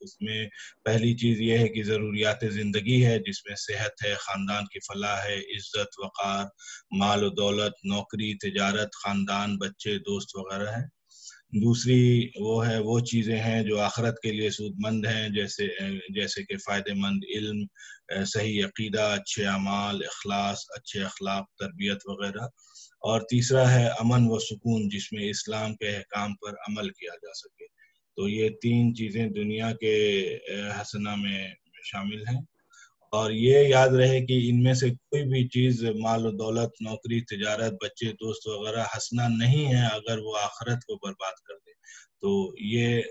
اس میں پہلی چیز یہ ہے کہ ضروریات زندگی ہے، جس میں صحت ہے، خاندان کی فلاح ہے، عزت وقار، مال و دولت، نوکری، تجارت، خاندان، بچے، دوست وغیرہ ہیں۔ دوسری وہ چیزیں ہیں جو آخرت کے لیے سود مند ہیں، جیسے کہ فائدہ مند علم، صحیح عقیدہ، اچھے اعمال، اخلاص، اچھے اخلاق، تربیت وغیرہ۔ اور تیسرا ہے امن و سکون، جس میں اسلام کے احکام پر عمل کیا جا سکے۔ تو یہ 3 چیزیں دنیا کے حسنہ میں شامل ہیں، اور یہ یاد رہے کہ ان میں سے کوئی بھی چیز مال و دولت، نوکری، تجارت، بچے، دوست وغیرہ حسنہ نہیں ہے اگر وہ آخرت کو برباد کر دے۔ تو یہ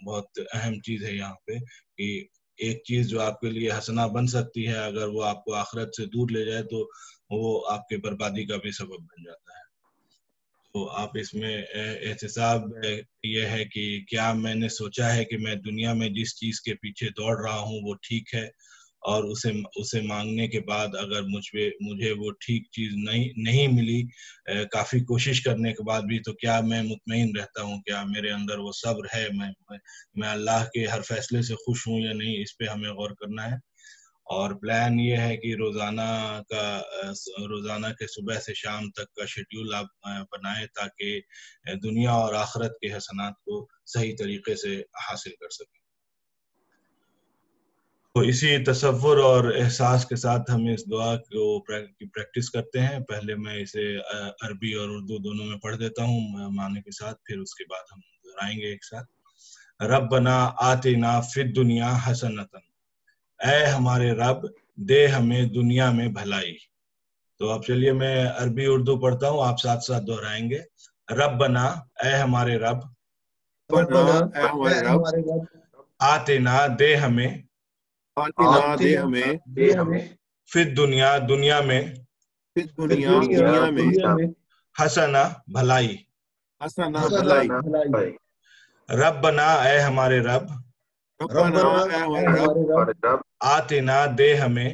بہت اہم چیز ہے یہاں پہ کہ ایک چیز جو آپ کے لیے حسنہ بن سکتی ہے، اگر وہ آپ کو آخرت سے دور لے جائے تو وہ آپ کے بربادی کا بھی سبب بن جاتا ہے۔ تو آپ اس میں احتساب یہ ہے کہ کیا میں نے سوچا ہے کہ میں دنیا میں جس چیز کے پیچھے دوڑ رہا ہوں وہ ٹھیک ہے، اور اسے مانگنے کے بعد اگر مجھے وہ ٹھیک چیز نہیں ملی، کافی کوشش کرنے کے بعد بھی، تو کیا میں مطمئن رہتا ہوں، کیا میرے اندر وہ صبر ہے، میں اللہ کے ہر فیصلے سے خوش ہوں یا نہیں، اس پہ ہمیں غور کرنا ہے۔ اور پلان یہ ہے کہ روزانہ کے صبح سے شام تک کا شیڈیول آپ بنائیں تاکہ دنیا اور آخرت کے حسنات کو صحیح طریقے سے حاصل کر سکیں۔ تو اسی تصور اور احساس کے ساتھ ہم اس دعا کو پریکٹس کرتے ہیں۔ پہلے میں اسے عربی اور اردو دونوں میں پڑھ دیتا ہوں معنی کے ساتھ، پھر اس کے بعد ہم دہرائیں گے ایک ساتھ۔ ربنا آتنا فی الدنیا حسنۃ، اے ہمارے رب دے ہمیں دنیا میں بھلائی۔ تو اب چلیے میں عربی اردو پڑھتا ہوں، آپ ساتھ ساتھ دہرائیں گے۔ ربنا، اے ہمارے رب، ربنا اے ہمارے رب، آتنا دے ہمیں، آتنا دے ہمیں، فی الدنیا دنیا میں، فی دنیا میں، حسنہ بھلائی۔ حسنہ بھلائی۔ ربنا، اے ہمارے رب، ربنا اے ہمارے رب، آتنا دے ہمیں،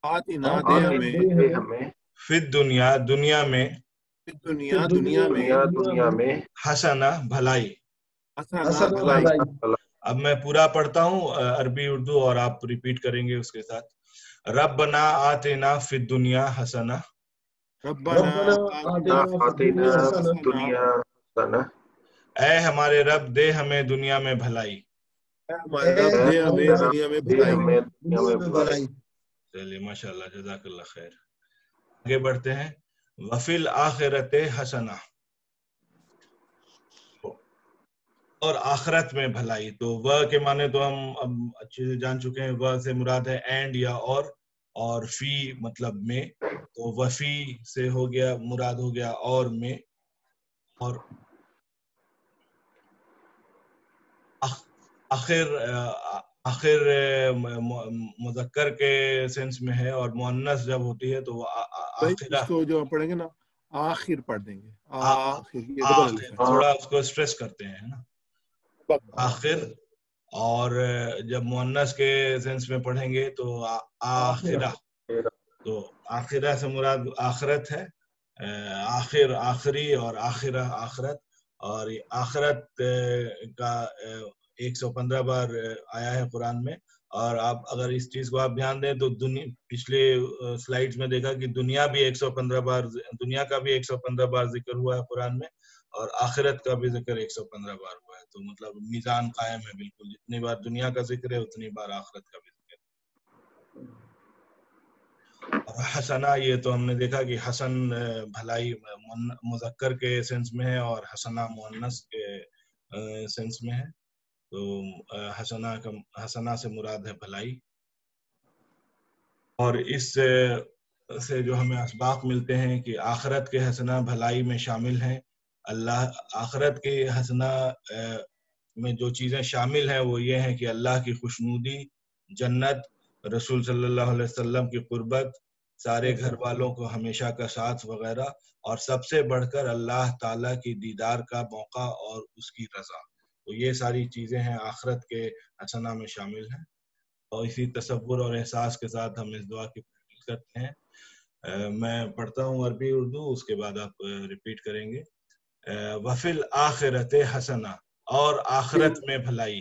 آتنا دے ہمیں، فی الدنیا دنیا میں، فی دنیا میں، حسنہ بھلائی۔ حسنہ بھلائی۔ اب میں پورا پڑھتا ہوں عربی اردو، اور آپ ریپیٹ کریں گے اس کے ساتھ۔ ربنا آتنا فی الدنیا حسنہ، ربنا آتنا فی الدنیا حسنہ، اے ہمارے رب دے ہمیں دنیا میں بھلائی۔ اے ہمارے رب دے ہمیں دنیا میں بھلائی۔ چلیے ماشاء اللہ، جزاک اللہ خیر۔ آگے بڑھتے ہیں۔ وفی الآخرۃ حسنہ، اور آخرت میں بھلائی۔ تو وہ کے معنی تو ہم اب اچھے سے جان چکے ہیں، وہ سے مراد ہے اینڈ یا اور فی مطلب میں، تو وفی سے ہو گیا مراد ہو گیا اور میں، اور آخر مذکر کے سینس میں ہے، اور مؤنث جب ہوتی ہے تو وہ آخرہ، اس کو جو پڑھیں گے نا آخر پڑھ دیں گے، آخر یہ ڈبل الف ہے، تھوڑا اس کو سٹریس کرتے ہیں نا، آخر۔ اور جب مؤنث کے سینس میں پڑھیں گے تو آخرہ، تو آخرہ سے مراد آخرت ہے، آخر آخری، اور آخرہ آخرت۔ اور آخرت کا 115 بار آیا ہے قرآن میں، اور آپ اگر اس چیز کو آپ دھیان دیں تو پچھلے سلائیڈز میں دیکھا کہ دنیا بھی 115 بار، دنیا کا بھی 115 بار ذکر ہوا ہے قرآن میں، اور آخرت کا بھی ذکر 115 بار ہوا ہے۔ تو مطلب میزان قائم ہے بالکل، جتنی بار دنیا کا ذکر ہے اتنی بار آخرت کا بھی ذکر ہے۔ اور حسنہ، یہ تو ہم نے دیکھا کہ حسن بھلائی مذکر کے سینس میں ہے، اور حسنہ مؤنث کے سینس میں ہے۔ تو حسنہ سے مراد ہے بھلائی۔ اور اس سے جو ہمیں اسباق ملتے ہیں کہ آخرت کے حسنہ بھلائی میں شامل ہیں۔ اللہ آخرت کے حسنہ میں جو چیزیں شامل ہیں وہ یہ ہیں کہ اللہ کی خوشنودی، جنت، رسول صلی اللہ علیہ وسلم کی قربت، سارے گھر والوں کو ہمیشہ کا ساتھ وغیرہ، اور سب سے بڑھ کر اللہ تعالیٰ کی دیدار کا موقع اور اس کی رضا۔ تو یہ ساری چیزیں ہیں آخرت کے حسنہ میں شامل ہیں، اور اسی تصور اور احساس کے ساتھ ہم اس دعا کی پریکٹس کرتے ہیں۔ میں پڑھتا ہوں عربی اردو، اس کے بعد آپ ریپیٹ کریں گے۔ وفی الآخرۃ حسنہ، اور آخرت میں بھلائی۔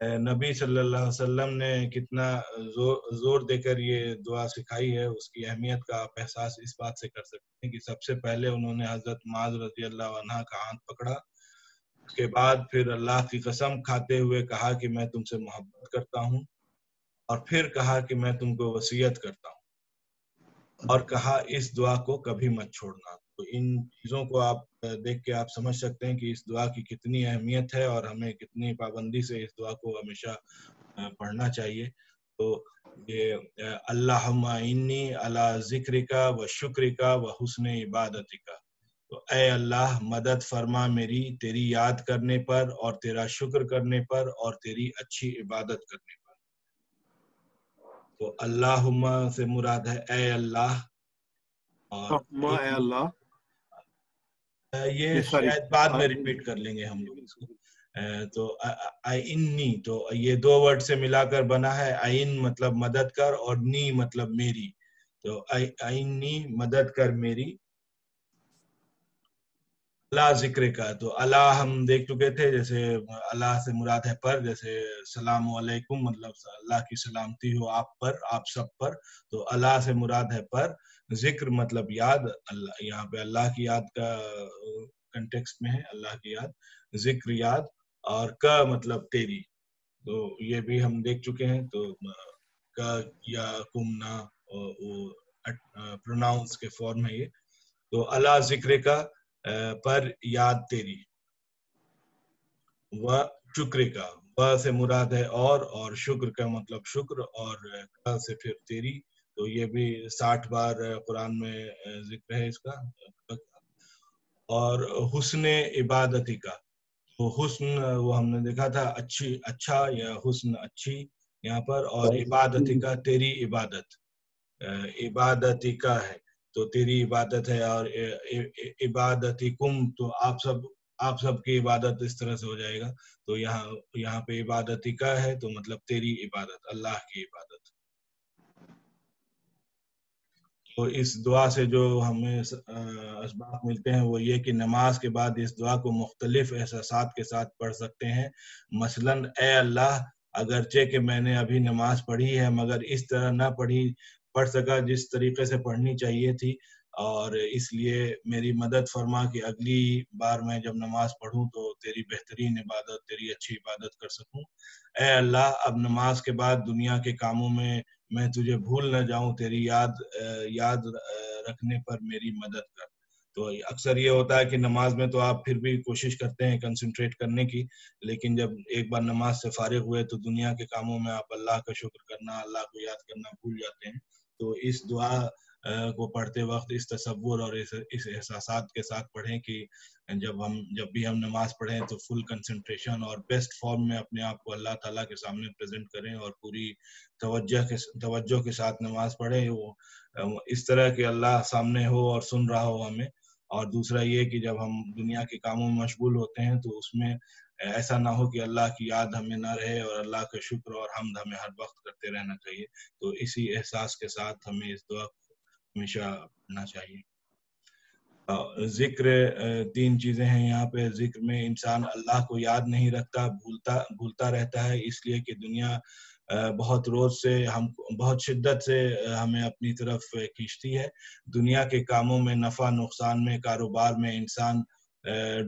نبی صلی اللہ علیہ وسلم نے کتنا زور دے کر یہ دعا سکھائی ہے، اس کی اہمیت کا آپ احساس اس بات سے کر سکتے ہیں کہ سب سے پہلے انہوں نے حضرت معاذ رضی اللہ عنہ کا ہاتھ پکڑا، اس کے بعد پھر اللہ کی قسم کھاتے ہوئے کہا کہ میں تم سے محبت کرتا ہوں، اور پھر کہا کہ میں تم کو وصیت کرتا ہوں، اور کہا اس دعا کو کبھی مت چھوڑنا۔ تو ان چیزوں کو آپ دیکھ کے آپ سمجھ سکتے ہیں کہ اس دعا کی کتنی اہمیت ہے اور ہمیں کتنی پابندی سے اس دعا کو ہمیشہ پڑھنا چاہیے۔ تو یہ اللہم انی علی ذکرک و شکرک و حسن عبادتک، تو اے اللہ مدد فرما میری تیری یاد کرنے پر اور تیرا شکر کرنے پر اور تیری اچھی عبادت کرنے پر۔ تو اللہم سے مراد ہے اے اللہ، اور اے اللہ، یہ شاید بعد میں ریپیٹ کر لیں گے ہم لوگ اس کو۔ تو انی، تو یہ دو ورڈ سے ملا کر بنا ہے، عین مطلب مدد کر اور نی مطلب میری، تو انی مدد کر میری، اللہ ذکر کا، تو اللہ ہم دیکھ چکے تھے، جیسے اللہ سے مراد ہے پر، جیسے السلام علیکم مطلب اللہ کی سلامتی ہو آپ پر، آپ سب پر، تو اللہ سے مراد ہے پر، ذکر مطلب یاد، اللہ یہاں پہ اللہ کی یاد کا کنٹیکسٹ میں ہے، اللہ کی یاد، ذکر یاد، اور کا مطلب تیری، تو یہ بھی ہم دیکھ چکے ہیں۔ تو کا یا کمنا پروناؤنس کے فارم ہے یہ، تو اللہ ذکر کا پر یاد تیری، و شکر کا، و سے مراد ہے اور شکر کا مطلب شکر، اور کا سے پھر تیری، تو یہ بھی 60 بار قرآن میں ذکر ہے اس کا۔ اور حسن عبادتی کا، تو حسن وہ ہم نے دیکھا تھا اچھا یا حسن اچھی یہاں پر، اور عبادتی کا تیری عبادت، عبادتی کا ہے تو تیری عبادت ہے، اور عبادتی کم، تو آپ سب کی عبادت اس طرح سے ہو جائے گا، تو یہاں پہ عبادتی کا ہے تو مطلب تیری عبادت، اللہ کی عبادت۔ تو اس دعا سے جو ہمیں اسباق ملتے ہیں وہ یہ کہ نماز کے بعد اس دعا کو مختلف احساسات کے ساتھ پڑھ سکتے ہیں، مثلا اے اللہ اگرچہ کہ میں نے ابھی نماز پڑھی ہے مگر اس طرح نہ پڑھ سکا جس طریقے سے پڑھنی چاہیے تھی، اور اس لیے میری مدد فرما کہ اگلی بار میں جب نماز پڑھوں تو تیری بہترین عبادت، تیری اچھی عبادت کر سکوں۔ اے اللہ اب نماز کے بعد دنیا کے کاموں میں تجھے بھول نہ جاؤں، تیری یاد رکھنے پر میری مدد کر۔ تو اکثر یہ ہوتا ہے کہ نماز میں تو آپ پھر بھی کوشش کرتے ہیں کنسنٹریٹ کرنے کی، لیکن جب ایک بار نماز سے فارغ ہوئے تو دنیا کے کاموں میں آپ اللہ کا شکر کرنا، اللہ کو یاد کرنا بھول جاتے ہیں۔ تو اس دعا کو پڑھتے وقت اس تصور اور اس احساسات کے ساتھ پڑھیں کہ جب بھی ہم نماز پڑھیں تو فل کنسنٹریشن اور بیسٹ فارم میں اپنے آپ کو اللہ تعالیٰ کے سامنے پریزنٹ کریں، اور پوری توجہ کے ساتھ نماز پڑھیں، وہ اس طرح کہ اللہ سامنے ہو اور سن رہا ہو ہمیں۔ اور دوسرا یہ کہ جب ہم دنیا کے کاموں میں مشغول ہوتے ہیں تو اس میں ایسا نہ ہو کہ اللہ کی یاد ہمیں نہ رہے، اور اللہ کا شکر اور حمد ہمیں ہر وقت کرتے رہنا چاہیے۔ تو اسی احساس کے ساتھ ہمیں اس دعا کو ہمیشہ پڑھنا چاہیے۔ ذکر، 3 چیزیں ہیں یہاں پہ۔ ذکر میں انسان اللہ کو یاد نہیں رکھتا، بھولتا رہتا ہے، اس لیے کہ دنیا بہت شدت سے ہمیں اپنی طرف کھینچتی ہے۔ دنیا کے کاموں میں، نفع نقصان میں، کاروبار میں انسان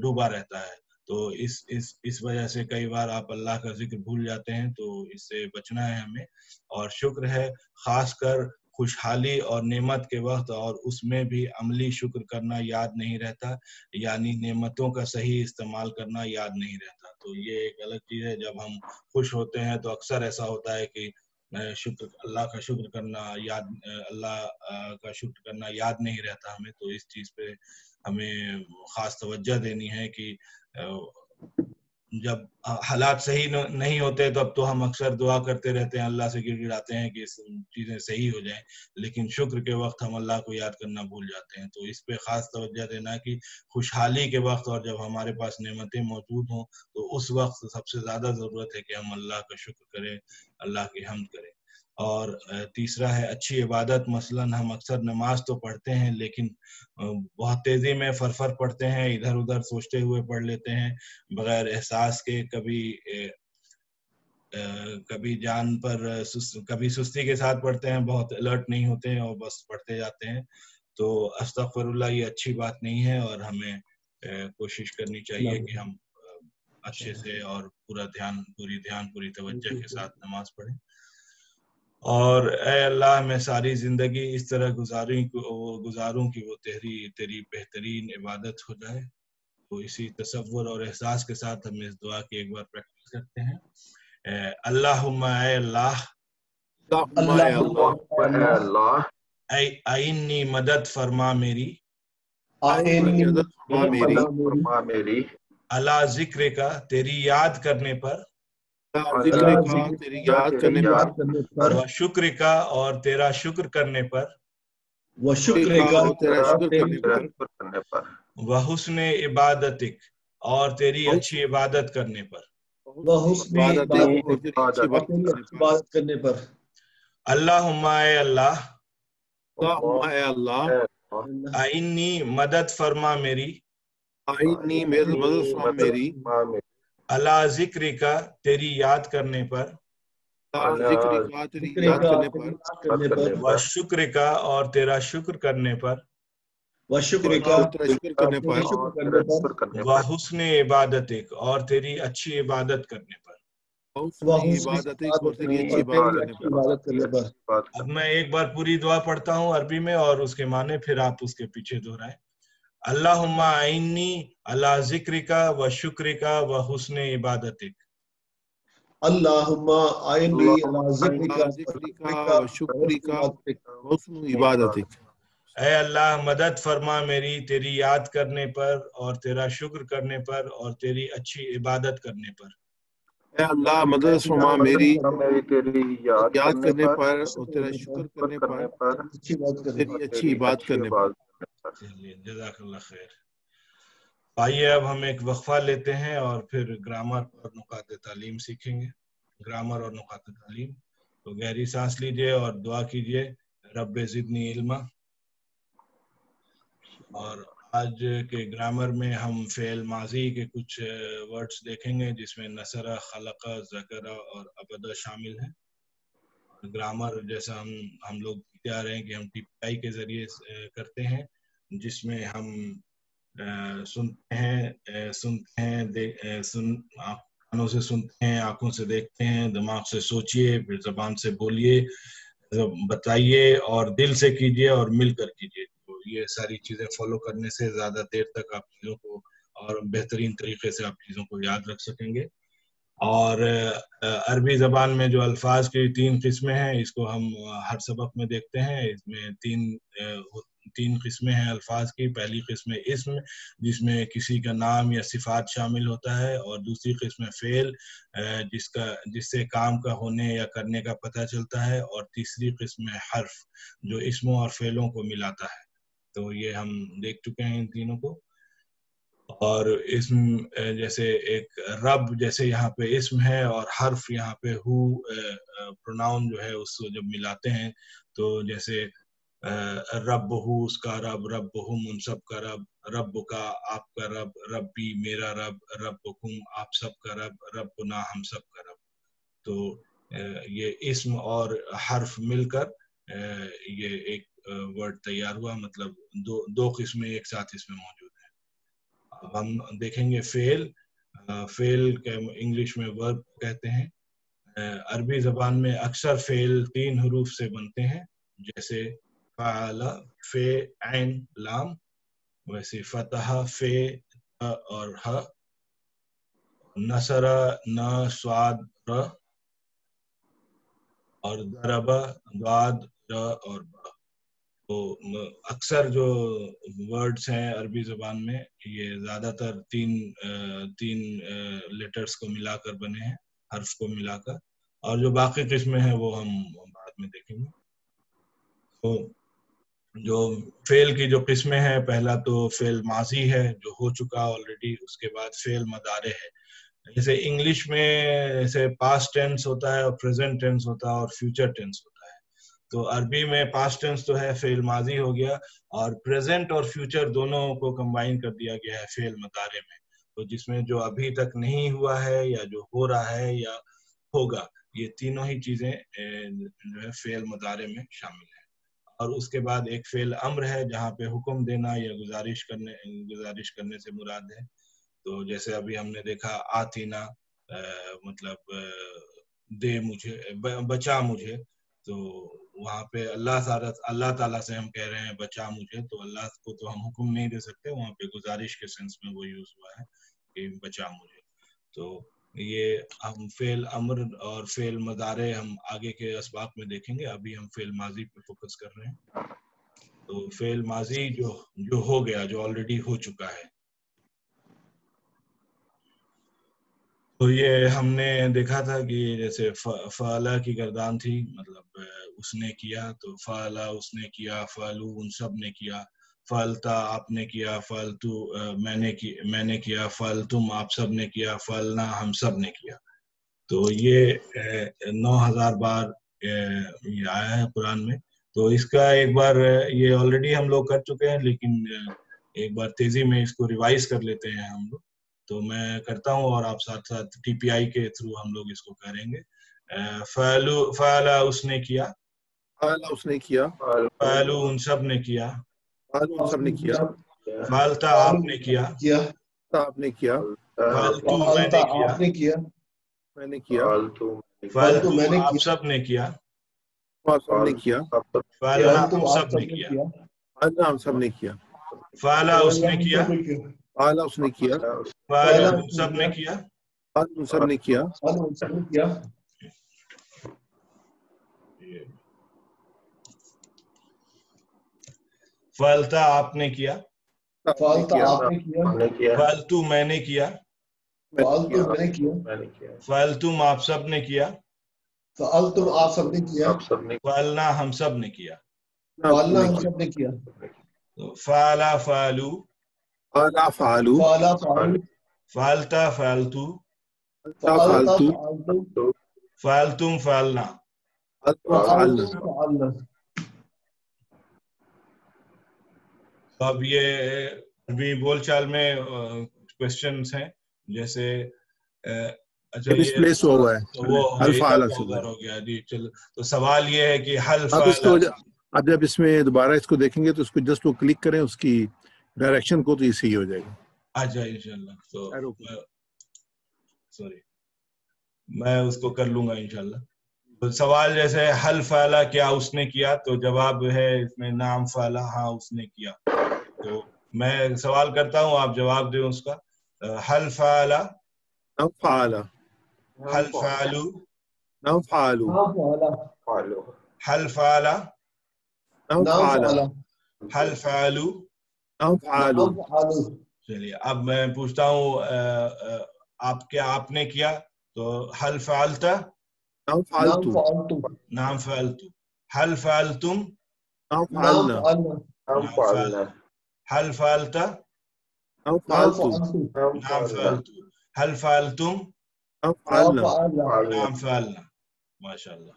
ڈوبا رہتا ہے، تو اس وجہ سے کئی بار آپ اللہ کا ذکر بھول جاتے ہیں، تو اس سے بچنا ہے ہمیں۔ اور شکر ہے خاص کر خوشحالی اور نعمت کے وقت، اور اس میں بھی عملی شکر کرنا یاد نہیں رہتا، یعنی نعمتوں کا صحیح استعمال کرنا یاد نہیں رہتا۔ تو یہ ایک الگ چیز ہے، جب ہم خوش ہوتے ہیں تو اکثر ایسا ہوتا ہے کہ اللہ کا شکر کرنا یاد نہیں رہتا ہمیں۔ تو اس چیز پہ ہمیں خاص توجہ دینی ہے کہ جب حالات صحیح نہیں ہوتے تو اب تو ہم اکثر دعا کرتے رہتے ہیں، اللہ سے گڑ گڑاتے ہیں کہ چیزیں صحیح ہو جائیں، لیکن شکر کے وقت ہم اللہ کو یاد کرنا بھول جاتے ہیں۔ تو اس پہ خاص توجہ دینا کہ خوشحالی کے وقت اور جب ہمارے پاس نعمتیں موجود ہوں تو اس وقت سب سے زیادہ ضرورت ہے کہ ہم اللہ کا شکر کریں، اللہ کی حمد کریں۔ اور تیسرا ہے اچھی عبادت، مثلا ہم اکثر نماز تو پڑھتے ہیں لیکن بہت تیزی میں فرفر پڑھتے ہیں، ادھر ادھر سوچتے ہوئے پڑھ لیتے ہیں بغیر احساس کے، کبھی کبھی جان پر کبھی سستی کے ساتھ پڑھتے ہیں، بہت الرٹ نہیں ہوتے ہیں اور بس پڑھتے جاتے ہیں، تو استغفر اللہ یہ اچھی بات نہیں ہے، اور ہمیں کوشش کرنی چاہیے کہ ہم اچھے سے اور پوری توجہ کے ساتھ نماز پڑھیں. اور اے اللہ میں ساری زندگی اس طرح گزاروں کہ وہ تیری بہترین عبادت ہو جائے. تو اسی تصور اور احساس کے ساتھ ہم اس دعا کی ایک بار پریکٹس کرتے ہیں. اللہم اے اللہ، آئینی مدد فرما میری، اللہ ذکر کا تیری یاد کرنے پر، و شکر کا اور تیرا شکر کرنے پر، و حسن عبادتک اور تیری اچھی عبادت کرنے پر. اللہم اے اللہ، آئینی مدد فرما میری، اللہ ذکر کا تیری یاد کرنے پر، و شکر کا اور تیرا شکر کرنے پر، و حسن عبادتک اور تیری اچھی عبادت کرنے پر. اب میں ایک بار پوری دعا پڑھتا ہوں عربی میں اور اس کے معنی پھر آپ اس کے پیچھے دہرائیں. اللہم اعنی علی ذکرک و شکرک و حسن عبادتک. اللہم اعنی علی ذکرک و شکرک و حسن عبادتک. اے اللہ مدد فرما میری تیری یاد کرنے پر اور تیرا شکر کرنے پر اور تیری اچھی عبادت کرنے پر. اے اللہ مدد فرما میری تیری یاد کرنے پر اور تیرا شکر کرنے پر، تیری اچھی بات کرنے پر. جزاک اللہ خیر. آئیے اب ہم ایک وقفہ لیتے ہیں اور پھر گرامر اور نقاط تعلیم سیکھیں گے. گرامر اور نقاط تعلیم. تو گہری سانس لیجئے اور دعا کیجئے رب زدنی علما. اور آج کے گرامر میں ہم فعل ماضی کے کچھ ورڈز دیکھیں گے جس میں نصر، خلق، ذکر اور ابدا شامل ہیں. گرامر جیسا ہم لوگ کہہ رہے ہیں کہ ہم ٹی پی آئی کے ذریعے کرتے ہیں، جس میں ہم سنتے ہیں کانوں سے سنتے ہیں، آنکھوں سے دیکھتے ہیں، دماغ سے سوچئے، پھر زبان سے بولیے، بتائیے اور دل سے کیجئے اور مل کر کیجئے. تو یہ ساری چیزیں فالو کرنے سے زیادہ دیر تک آپ چیزوں کو اور بہترین طریقے سے آپ چیزوں کو یاد رکھ سکیں گے. اور عربی زبان میں جو الفاظ کی 3 قسمیں ہیں، اس کو ہم ہر سبق میں دیکھتے ہیں. اس میں تین قسمیں ہیں الفاظ کی. پہلی قسم اسم، جس میں کسی کا نام یا صفات شامل ہوتا ہے، اور دوسری قسم فعل جس سے کام کا ہونے یا کرنے کا پتہ چلتا ہے، اور تیسری قسم حرف جو اسموں اور فعلوں کو ملاتا ہے. تو یہ ہم دیکھ چکے ہیں ان تینوں کو. اور اسم جیسے ایک رب، جیسے یہاں پہ اسم ہے اور حرف یہاں پہ ہو پروناؤن جو ہے اس کو جب ملاتے ہیں تو جیسے رب ہو اس کا رب، رب ہم ان سب کا رب، رب کا آپ کا رب، ربی میرا رب، رب ہم آپ سب کا رب، ربنا ہم سب کا رب. تو یہ اسم اور حرف مل کر یہ ایک ورڈ تیار ہوا. مطلب دو قسمیں ایک ساتھ اس میں موجود ہیں. اب ہم دیکھیں گے فعل. فعل انگلش میں ورب کہتے ہیں. عربی زبان میں اکثر فعل 3 حروف سے بنتے ہیں، جیسے فعل، فے، عین، لام. ویسے فتح، فے اور ہ، نصر، ن، صاد، ر، اور ضرب، ضاد، ر اور با. تو اکثر جو ورڈز ہیں عربی زبان میں یہ زیادہ تر تین لیٹرز کو ملا کر بنے ہیں، حرف کو ملا کر. اور جو باقی قسمیں ہیں وہ ہم بعد میں دیکھیں گے. تو جو فعل کی جو قسمیں ہیں، پہلا تو فعل ماضی ہے جو ہو چکا آلریڈی. اس کے بعد فعل مضارع ہے. جیسے انگلش میں جیسے پاسٹ ٹینس ہوتا ہے اور پریزنٹ ٹینس ہوتا ہے اور فیوچر ٹینس ہوتا ہے. تو عربی میں پاسٹ ٹینس تو ہے، فعل ماضی ہو گیا، اور پریزنٹ اور فیوچر دونوں کو کمبائن کر دیا گیا ہے فعل مضارع میں. تو جس میں جو ابھی تک نہیں ہوا ہے یا جو ہو رہا ہے یا ہوگا، یہ تینوں ہی چیزیں جو ہے فعل مضارع میں شامل ہیں. اور اس کے بعد ایک فعل امر ہے جہاں پہ حکم دینا یا گزارش کرنے سے مراد ہے. تو جیسے ابھی ہم نے دیکھا آتینا مطلب دے مجھے، بچا مجھے، تو وہاں پہ اللہ تعالیٰ سے ہم کہہ رہے ہیں بچا مجھے، تو اللہ کو تو ہم حکم نہیں دے سکتے، وہاں پہ گزارش کے سینس میں وہ یوز ہوا ہے کہ بچا مجھے. تو یہ ہم فعل امر اور فعل مضارع ہم آگے کے اسباق میں دیکھیں گے. ابھی ہم فعل ماضی پہ فوکس کر رہے ہیں. تو فعل ماضی جو ہو گیا، جو آلریڈی ہو چکا ہے، تو یہ ہم نے دیکھا تھا کہ جیسے فعلا کی گردان تھی، مطلب اس نے کیا، تو فعلا اس نے کیا، فعلو ان سب نے کیا، فعلتا آپ نے کیا، فعلتو میں نے کیا، فعلتم آپ سب نے کیا، فعلنا ہم سب نے کیا. تو یہ 9000 بار یہ آیا ہے قرآن میں. تو اس کا ایک بار یہ آلریڈی ہم لوگ کر چکے ہیں، لیکن ایک بار تیزی میں اس کو ریوائز کر لیتے ہیں ہم لوگ. تو میں کرتا ہوں اور آپ ساتھ ساتھ ٹی پی آئی کے تھرو ہم لوگ اس کو کریں گے. فعلا اس نے کیا، اس نے کیا، فعلو ان سب نے کیا، ان سب نے کیا، فعلتا آپ نے کیا، آپ نے کیا، فعلتو میں نے کیا، میں نے کیا، فعلتو آپ سب نے کیا، آپ سب نے کیا، فعلنا ہم سب نے کیا، اللہ ہم سب نے کیا، فعلا اس نے کیا، اعلیٰ اس نے کیا، فعلو ان سب نے کیا، ان سب نے کیا، فعلتا آپ نے کیا، فعلتو میں نے کیا، فعلتم آپ سب نے کیا، فعلنا ہم سب نے کیا. فعلا فعلو، اعلیٰ فعلو، فعلتا فعلتو، فعلتو، فعلتم فعلنا. فعلنا. اب یہ عربی بول چال میں کوشچنس ہیں، جیسے اچھا یہ پلیس ہوا ہے، وہ حل فعل ہو گیا جی. چلو تو سوال یہ ہے کہ حل اب اس کو فعل، اب جب اس میں دوبارہ اس کو دیکھیں گے تو اس کو جسٹ وہ کلک کریں اس کی ڈائریکشن کو، تو یہ صحیح ہو جائے گا. اچھا انشاءاللہ. تو سوری میں اس کو کر لوں گا انشاءاللہ. تو سوال جیسے حل فعلا کیا اس نے کیا، تو جواب ہے اس میں نام فعلا ہاں اس نے کیا. تو میں سوال کرتا ہوں، آپ جواب دیں اس کا. حل فعلا، نام فعلا، حل فعلو، نام فعلو، حل فعلا، نام فعلا، حل فعلو. نام فعلو. چلیے اب میں پوچھتا ہوں آپ نے کیا، تو حل فعلتا، نام فعلتو، نام فعلتو. حل فعلتم، نام فعلنا، نام فعلنا. حل فعلتا، نام فعلتو، نام فعلتو. حل فعلتم، نام فعلنا. نام فعلنا. ماشاء اللہ.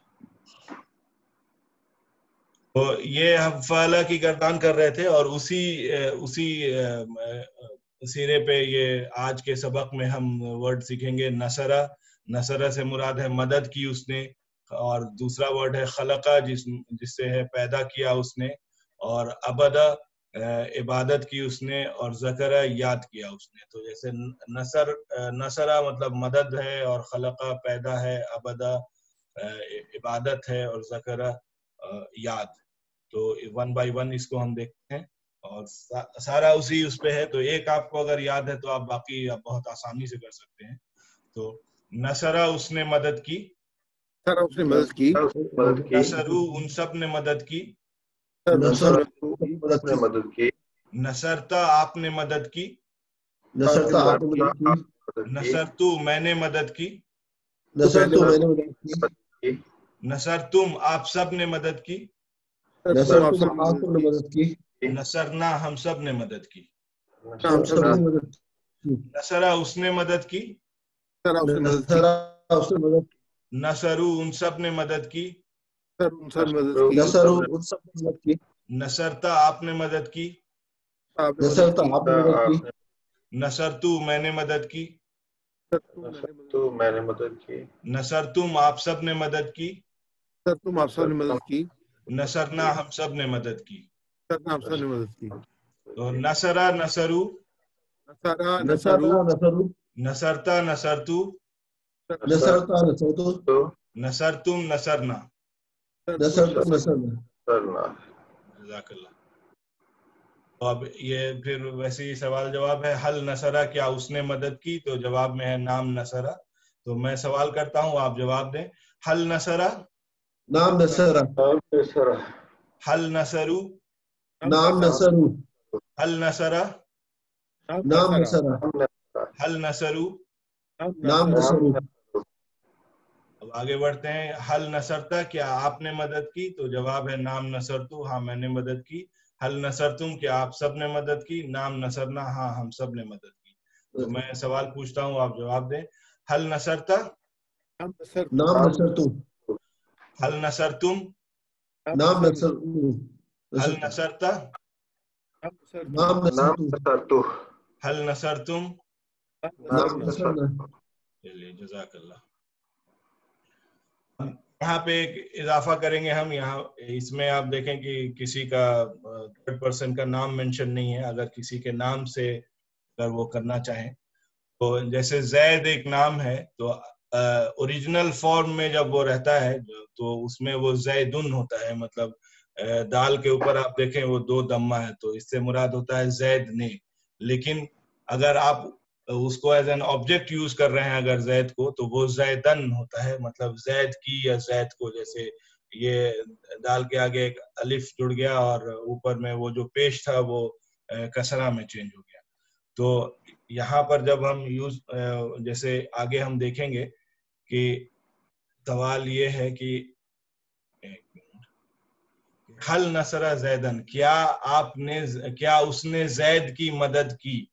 تو یہ ہم فعلا کی گردان کر رہے تھے، اور اسی سیرے پہ یہ آج کے سبق میں ہم ورڈ سیکھیں گے. نصرہ، نصرہ سے مراد ہے مدد کی اس نے، اور دوسرا ورڈ ہے خلقہ جس سے ہے پیدا کیا اس نے، اور ابدا عبادت کی اس نے، اور ذکرہ یاد کیا اس نے. تو جیسے نصرہ مطلب مدد ہے، اور خلقہ پیدا ہے، ابدا عبادت ہے، اور ذکرہ یاد. تو 1 by 1 اس کو ہم دیکھتے ہیں، اور سارا اسی اس پہ ہے. تو ایک آپ کو اگر یاد ہے تو آپ باقی بہت آسانی سے کر سکتے ہیں. تو نصرہ اس نے مدد کی، اس نے مدد کی، نصرو ان سب نے مدد کی، نصرتا آپ نے مدد کی، نصرتو میں نے مدد کی، نصرتم آپ سب نے مدد کی، نصرنا ہم سب نے مدد کی. نصرہ اس نے مدد کی، نصرو ان سب نے مدد کی، نصرتا آپ نے مدد کی، نصرتو میں نے مدد کی، تو میں نے مدد کی. نصرتم آپ سب نے مدد کی. تم آپ سب نے مدد کی. نصرنا ہم سب نے مدد کی. آپ سب نے مدد کی. تو نصرا نصرو. نصرتا نصرو. نصرتا نصرتو. نصرتا نصرتو. نصرتم نصرنا. نصرتا نصرنا. جزاک اللہ. تو اب یہ پھر ویسے ہی سوال جواب ہے. حل نصرہ کیا اس نے مدد کی؟ تو جواب میں ہے نام نصرہ. تو میں سوال کرتا ہوں آپ جواب دیں. حل نصرہ. نام نصرہ. حل نصرو. نام نصرو. حل نصرہ. نام نصرہ. حل نصرو. نام نصرو. اب آگے بڑھتے ہیں. حل نصرتا کیا آپ نے مدد کی؟ تو جواب ہے نام نصرتو ہاں میں نے مدد کی. حل نصرتم کیا آپ سب نے مدد کی؟ نام نصرنا ہاں ہم سب نے مدد کی. تو میں سوال پوچھتا ہوں آپ جواب دیں. حل نصرتا. نام نصرتو. حل نصرتم. نام نصرتو. حل نصرتا. نام نصرتو. حل نصرتم. نام نصرنا. چلیے جزاک اللہ. یہاں پہ ایک اضافہ کریں گے ہم. یہاں اس میں آپ دیکھیں کہ کسی کا تھرڈ پرسن کا نام مینشن نہیں ہے. اگر کسی کے نام سے اگر وہ کرنا چاہیں تو جیسے زید ایک نام ہے تو اوریجنل فارم میں جب وہ رہتا ہے تو اس میں وہ زیدن ہوتا ہے. مطلب دال کے اوپر آپ دیکھیں وہ 2 دمہ ہے تو اس سے مراد ہوتا ہے زید نے. لیکن اگر آپ اس کو ایز این آبجیکٹ یوز کر رہے ہیں اگر زید کو تو وہ زیدن ہوتا ہے. مطلب زید کی یا زید کو. جیسے یہ دال کے آگے ایک الف جڑ گیا اور اوپر میں وہ جو پیش تھا وہ کسرہ میں چینج ہو گیا. تو یہاں پر جب ہم یوز جیسے آگے ہم دیکھیں گے کہ سوال یہ ہے کہ حل نصر زیدن کیا اس نے زید کی مدد کی؟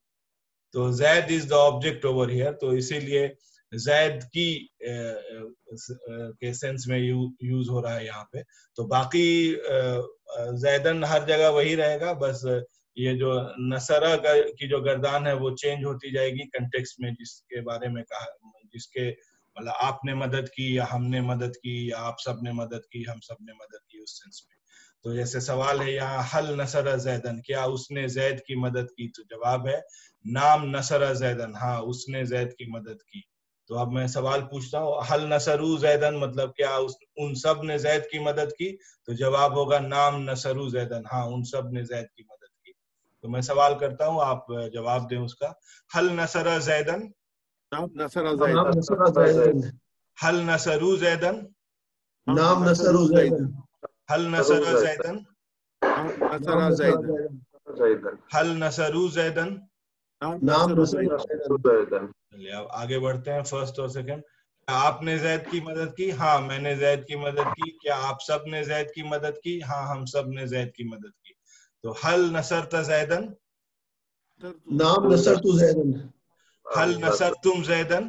تو زید از دا آبجیکٹ اوور ہیئر. تو اسی لیے زید کی کے سینس میں یوز ہو رہا ہے یہاں پہ. تو باقی زیدن ہر جگہ وہی رہے گا. بس یہ جو نصرہ کی جو گردان ہے وہ چینج ہوتی جائے گی کنٹیکسٹ میں جس کے بارے میں کہا, جس کے مطلب آپ نے مدد کی یا ہم نے مدد کی یا آپ سب نے مدد کی ہم سب نے مدد کی اس سینس میں. تو جیسے سوال ہے یہاں حل نصر زیدن کیا اس نے زید کی مدد کی؟ تو جواب ہے نام نصر زیدن ہاں اس نے زید کی مدد کی. تو اب میں سوال پوچھتا ہوں حل نصرو زیدن مطلب کیا ان سب نے زید کی مدد کی؟ تو جواب ہوگا نام نصرو زیدن ہاں ان سب نے زید کی مدد کی. تو میں سوال کرتا ہوں آپ جواب دیں اس کا. حل نصر زیدن. نام نصرو. حل نصرو زیدن. نام نصرو زیدن. حل نصر زیدن. حل نصرو زیدن. نام نصرو زیدن. چلیے اب آگے بڑھتے ہیں. فرسٹ اور سیکنڈ. آپ نے زید کی مدد کی؟ ہاں میں نے زید کی مدد کی. کیا آپ سب نے زید کی مدد کی؟ ہاں ہم سب نے زید کی مدد کی. تو حل نصرت زیدن. نام نصرت زیدن. حل نصرتم زیدن.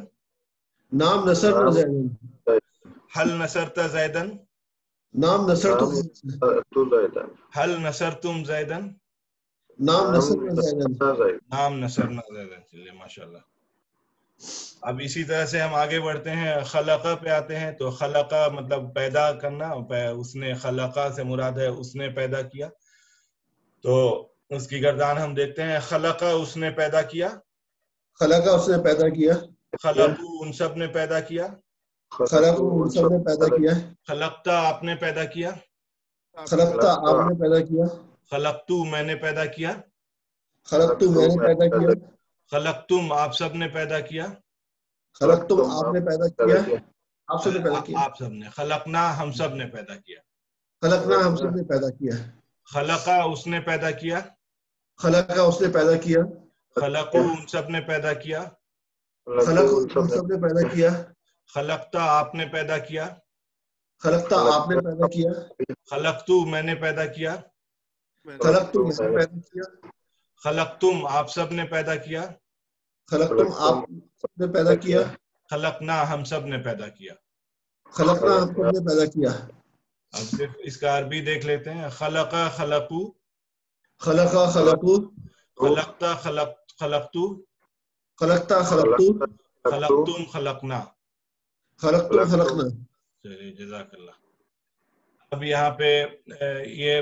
نام نصرت زیدن. حل نصرت زیدن. نام نصرت زیدن. حل نصرتم زیدن. نام نصرت زیدن. نام نصرنا زیدن. چلیے ماشاءاللہ. اب اسی طرح سے ہم آگے بڑھتے ہیں. خلقہ پہ آتے ہیں. تو خلقہ مطلب پیدا کرنا. اس نے خلقہ سے مراد ہے اس نے پیدا کیا. تو اس کی گردان ہم دیکھتے ہیں. خلقہ اس نے پیدا کیا. خلقہ اس نے پیدا کیا. خلقو ان سب نے پیدا کیا. خلقو ان سب نے پیدا کیا. خلقتا آپ نے پیدا کیا. خلقتا آپ نے پیدا کیا. خلقتو میں نے پیدا کیا. خلقتو میں نے پیدا کیا. خلقتم آپ سب نے پیدا کیا. خلقتم آپ نے پیدا کیا. آپ سب نے پیدا کیا. آپ سب نے. خلقنا ہم سب نے پیدا کیا. خلقنا ہم سب نے پیدا کیا. خلقہ اس نے پیدا کیا. خلقہ اس نے پیدا کیا. خلقو ان سب نے پیدا کیا. خلقو ان سب نے پیدا کیا. خلقتا آپ نے پیدا کیا. خلقتا آپ نے پیدا کیا. خلقتو میں نے پیدا کیا. خلقتو میں نے پیدا کیا. خلقتم آپ سب نے پیدا کیا. خلقتم آپ سب نے پیدا کیا. خلقنا ہم سب نے پیدا کیا. خلقنا ہم سب نے پیدا کیا. اب صرف اس کا عربی دیکھ لیتے ہیں. خلقہ خلقو. خلقہ خلقو. خلقتا خلقتو. خلقتا خلقتو. خلقتم خلقنا. خلقتم خلقنا. چلیے جزاک اللہ. اب یہاں پہ یہ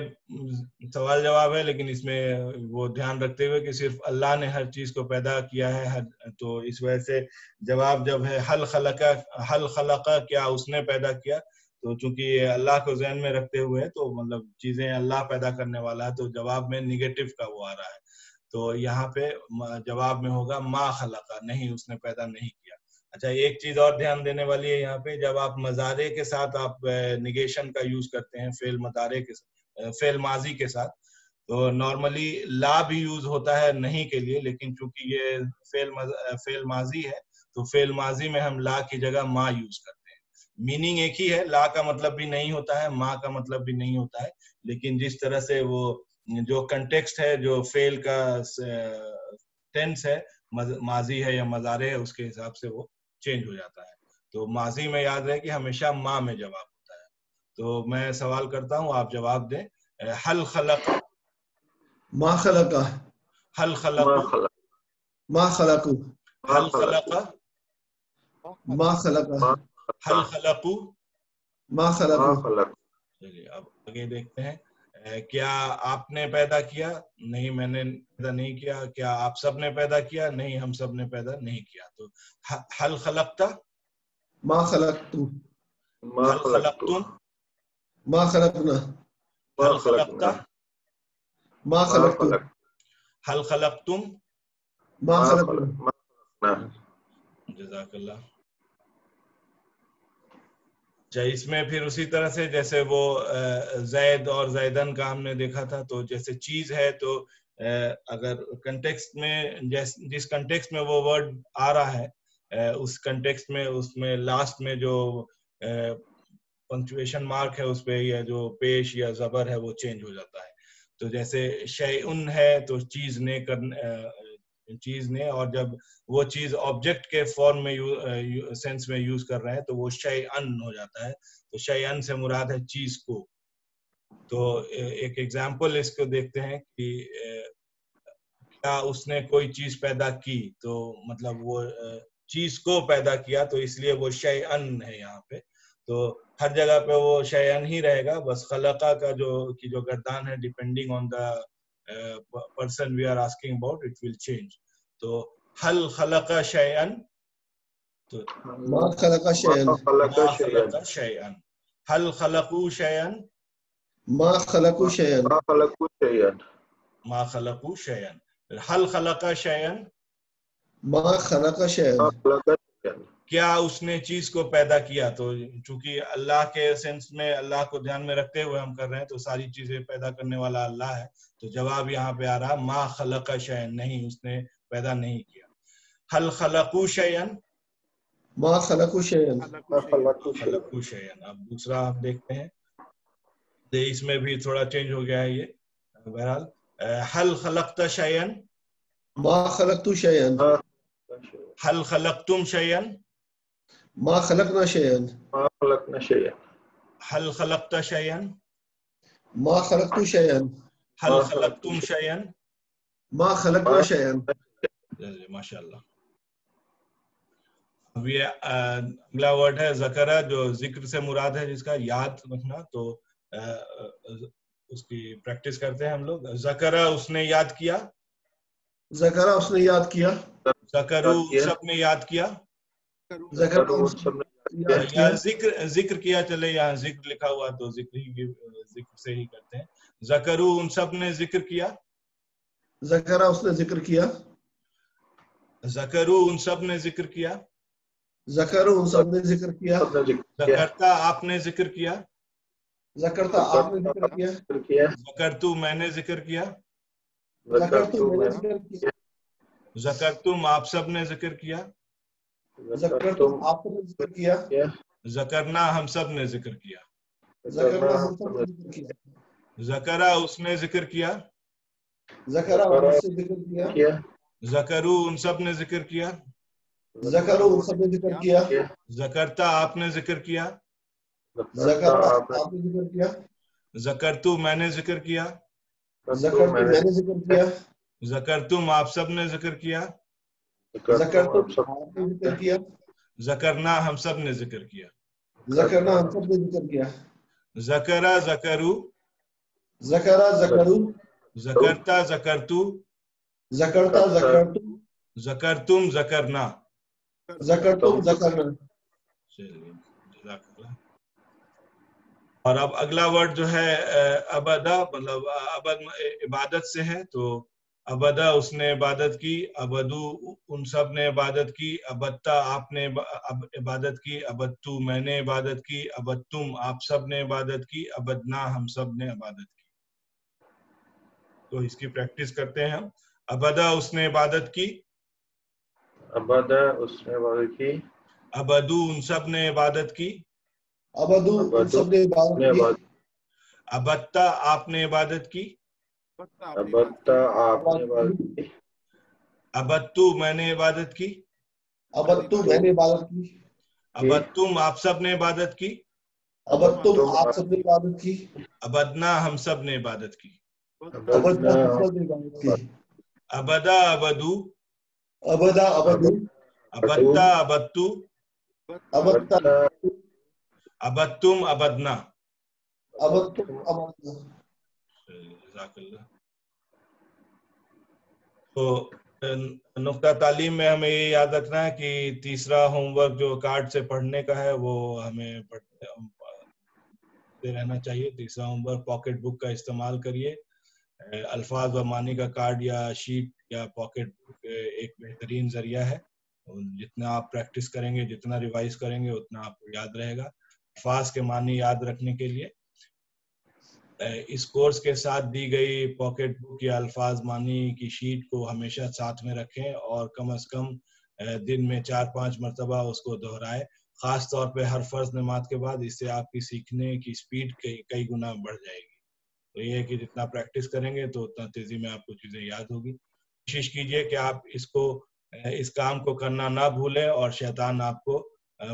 سوال جواب ہے، لیکن اس میں وہ دھیان رکھتے ہوئے کہ صرف اللہ نے ہر چیز کو پیدا کیا ہے، تو اس وجہ سے جواب جب ہے حل خلقہ کیا اس نے پیدا کیا، تو چونکہ یہ اللہ کو ذہن میں رکھتے ہوئے تو مطلب چیزیں اللہ پیدا کرنے والا ہے، تو جواب میں نیگیٹو کا وہ آ رہا ہے. تو یہاں پہ جواب میں ہوگا ما خلقہ، نہیں اس نے پیدا نہیں کیا. اچھا ایک چیز اور دھیان دینے والی ہے یہاں پہ، جب آپ مضارع کے ساتھ آپ نگیشن کا یوز کرتے ہیں فعل مضارع کے ساتھ، فعل ماضی کے ساتھ، تو نارملی لا بھی یوز ہوتا ہے نہیں کے لیے، لیکن چونکہ یہ فعل ماضی ہے تو فعل ماضی میں ہم لا کی جگہ ما یوز کرتے ہیں. میننگ ایک ہی ہے، لا کا مطلب بھی نہیں ہوتا ہے، ما کا مطلب بھی نہیں ہوتا ہے، لیکن جس طرح سے وہ جو کنٹیکسٹ ہے، جو فعل کا ٹینس ہے، ماضی ہے یا مضارع ہے، اس کے حساب سے وہ چینج ہو جاتا ہے. تو ماضی میں یاد رہے کہ ہمیشہ ما میں جواب ہوتا ہے. تو میں سوال کرتا ہوں، آپ جواب دیں. حل خلق، ما خلقہ، حل خلق، ما خلقو، حل خلق، ما خلقہ، حل خلقو، ما خلقو. چلیے اب آگے دیکھتے ہیں. کیا آپ نے پیدا کیا؟ نہیں میں نے پیدا نہیں کیا. کیا آپ سب نے پیدا کیا؟ نہیں ہم سب نے پیدا نہیں کیا. تو حل خلقتا، ما خلقتو، حل خلقتم، ما خلقنا، حل خلقتا، ما خلقتو، حل خلقتم. ما خلقنا. جزاک اللہ. اچھا اس میں پھر اسی طرح سے جیسے وہ زید اور زیدن کا ہم نے دیکھا تھا، تو جیسے چیز ہے تو اگر کنٹیکسٹ میں جس کنٹیکسٹ میں وہ ورڈ آ رہا ہے اس کنٹیکسٹ میں اس میں لاسٹ میں جو پنکچویشن مارک ہے اس پہ یا جو پیش یا زبر ہے وہ چینج ہو جاتا ہے. تو جیسے شیئن ہے تو چیز نے چیز نے، اور جب وہ چیز آبجیکٹ کے فارم میں سینس میں یوز کر رہے ہیں تو وہ شیئن ہو جاتا ہے. تو شیئن سے مراد ہے چیز کو. تو ایک ایگزامپل اس کو دیکھتے ہیں کہ کیا اس نے کوئی چیز پیدا کی، تو مطلب وہ چیز کو پیدا کیا، تو اس لیے وہ شیئن ہے یہاں پہ. تو ہر جگہ پہ وہ شیئن ہی رہے گا، بس خلقہ کا جو گردان ہے depending on the person we are asking about, it will change. تو حل خلق شیئن، تو ما خلق شیئن، ما خلق شیئن، حل خلقو شیئن، ما خلقو شیئن، ما خلقو شیئن. حل خلق شیئن، ما خلق شیئن. کیا اس نے چیز کو پیدا کیا. تو چونکہ اللہ کے سینس میں اللہ کو دھیان میں رکھتے ہوئے ہم کر رہے ہیں تو ساری چیزیں پیدا کرنے والا اللہ ہے. تو جواب یہاں پہ آ رہا ما خلق شیئن، نہیں اس نے پیدا نہیں کیا. حل خلقو شیئن، ما خلقو شیئن، خلقو شیئن. اب دوسرا ہم دیکھتے ہیں، اس میں بھی تھوڑا چینج ہو گیا ہے یہ. بہرحال حل خلقت شیئن، ما خلقتو شیئن، حل خلقتم شیئن، ما خلقنا شیئن، حل خلقت شیئن، ما خلقتو شیئن، حل خلقتم شیئن. ما خلقنا شیئن. ماشاء اللہ. اب یہ اگلا ورڈ ہے ذکرہ، جو ذکر سے مراد ہے جس کا یاد رکھنا. تو اس کی پریکٹس کرتے ہیں ہم لوگ. ذکرہ اس نے یاد کیا، ذکرہ اس نے یاد کیا، ذکرو سب نے یاد کیا، ذکرہ یاد کیا، یا ذکر کیا. چلے یہاں ذکر لکھا ہوا تو ذکر سے ہی کرتے ہیں. ذکرو ان سب نے ذکر کیا، ذکرہ اس نے ذکر کیا، ذکرو ان سب نے ذکر کیا، ذکرہ ان سب نے ذکر کیا، ذکرتا آپ نے ذکر کیا، ذکرتا آپ نے ذکر کیا، ذکرتو میں نے ذکر کیا، ذکرتو میں نے ذکر کیا، ذکرتم آپ سب نے ذکر کیا، ذکرتم آپ نے ذکر کیا، ذکرنا ہم سب نے ذکر کیا، ذکرنا ہم سب نے ذکر کیا، ذکرہ اس نے ذکر کیا، ذکرہ اس نے ذکر کیا، ذکرو ان سب نے ذکر کیا، ذکرو ان سب نے ذکر کیا، ذکرتا آپ نے ذکر کیا، ذکرہ آپ نے ذکر کیا، ذکرتو میں نے ذکر کیا، ذکرتو میں نے ذکر کیا، ذکرتم آپ سب نے ذکر کیا، ذکرتم آپ نے ذکر کیا، ذکرنا ہم سب نے ذکر کیا، ذکرنا ہم سب نے ذکر کیا، ذکرا ذکرو، ذکرا ذکرو، ذکرتا ذکرتو، ذکرتا ذکرتم، ذکرتم ذکرنا. ذکرتم ذکرنا. چلیے جزاک اللہ. اور اب اگلا ورڈ جو ہے ابدا، مطلب ابد عبادت سے ہے، تو ابدا اس نے عبادت کی، ابدو ان سب نے عبادت کی، ابتا آپ نے عبادت کی، ابتو میں نے عبادت کی، ابتم آپ سب نے عبادت کی، ابدنا ہم سب نے عبادت کی. تو اس کی پریکٹس کرتے ہیں ہم. ابدا اس نے عبادت کی، ابدا اس نے عبادت کی، ابدو ان سب نے عبادت کی، ابدو ان سب نے عبادت کی، ابتا آپ نے عبادت کی، ابتا آپ نے عبادت کی، ابتو میں نے عبادت کی، ابتو میں نے عبادت کی، ابتم آپ سب نے عبادت کی، ابتم آپ سب نے عبادت کی، ابدنا ہم سب نے عبادت کی، ابدنا ہم سب نے عبادت کی، ابدا ابدو، ابدا ابدو، ابتا ابتو، ابتا ابتم ابدنا. ابتم ابدنا. جزاک اللہ. تو نقطہ تعلیم میں ہمیں یہ یاد رکھنا ہے کہ تیسرا ہوم ورک جو کارڈ سے پڑھنے کا ہے وہ ہمیں پڑھتے رہنا چاہیے. تیسرا ہوم ورک پاکٹ بک کا استعمال کریے. الفاظ و معنی کا کارڈ یا شیٹ یا پاکٹ بک ایک بہترین ذریعہ ہے. جتنا آپ پریکٹس کریں گے، جتنا ریوائز کریں گے، اتنا آپ کو یاد رہے گا. الفاظ کے معنی یاد رکھنے کے لیے اس کورس کے ساتھ دی گئی پاکٹ بک یا الفاظ معنی کی شیٹ کو ہمیشہ ساتھ میں رکھیں اور کم از کم دن میں 4-5 مرتبہ اس کو دہرائیں. خاص طور پہ ہر فرض نماز کے بعد. اس سے آپ کی سیکھنے کی سپیڈ کئی گنا بڑھ جائے گی. تو یہ ہے کہ جتنا پریکٹس کریں گے تو اتنا تیزی میں آپ کو چیزیں یاد ہوگی. کوشش کیجئے کہ آپ اس کام کو کرنا نہ بھولیں، اور شیطان آپ کو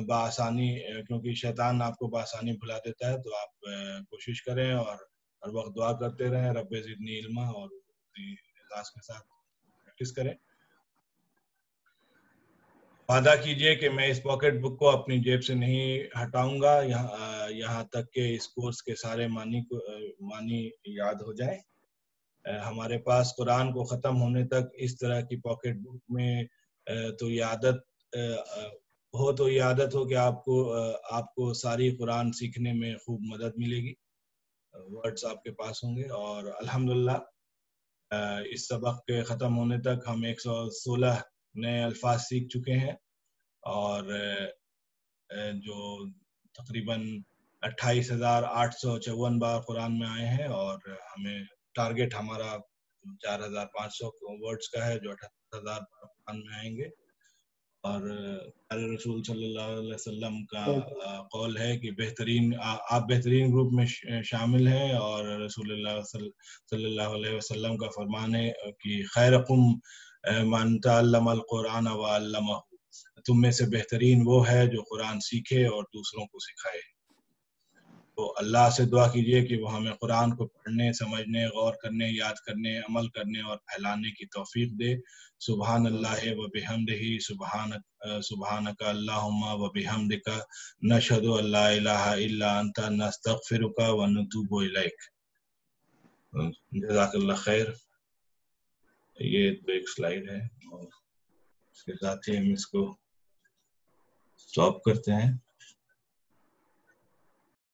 بآسانی، کیونکہ شیطان آپ کو بآسانی بھلا دیتا ہے، تو آپ کوشش کریں اور ہر وقت دعا کرتے رہیں رب زدنی علما، اور اخلاص کے ساتھ پریکٹس کریں. وعدہ کیجئے کہ میں اس پاکٹ بک کو اپنی جیب سے نہیں ہٹاؤں گا یہاں تک کہ اس کورس کے سارے معنی یاد ہو جائیں. ہمارے پاس قرآن کو ختم ہونے تک اس طرح کی پاکٹ بک میں تو یہ عادت ہو کہ آپ کو ساری قرآن سیکھنے میں خوب مدد ملے گی. ورڈز آپ کے پاس ہوں گے، اور الحمدللہ اس سبق کے ختم ہونے تک ہم 116 نئے الفاظ سیکھ چکے ہیں، اور جو تقریباً 28,854 بار قرآن میں آئے ہیں، اور ہمیں ٹارگٹ ہمارا 4,500 ورڈز کا ہے جو 78,000 بار قرآن میں آئیں گے. اور رسول صلی اللہ علیہ وسلم کا قول ہے کہ آپ بہترین گروپ میں شامل ہیں، اور رسول اللہ صلی اللہ علیہ وسلم کا فرمان ہے کہ خیرکم من تعلم القرآن وعلمہ، تم میں سے بہترین وہ ہے جو قرآن سیکھے اور دوسروں کو سکھائے. تو اللہ سے دعا کیجئے کہ وہ ہمیں قرآن کو پڑھنے، سمجھنے، غور کرنے، یاد کرنے، عمل کرنے اور پھیلانے کی توفیق دے. سبحان اللہ و بحمدہ، سبحانک اللہم و بحمدک، نشہد ان لا الہ الا انت، نستغفرک و نتوب الیک. جزاک اللہ خیر. یہ تو ایک سلائیڈ ہے، اور اس کے ساتھ ہی ہم اس کو اسٹاپ کرتے ہیں.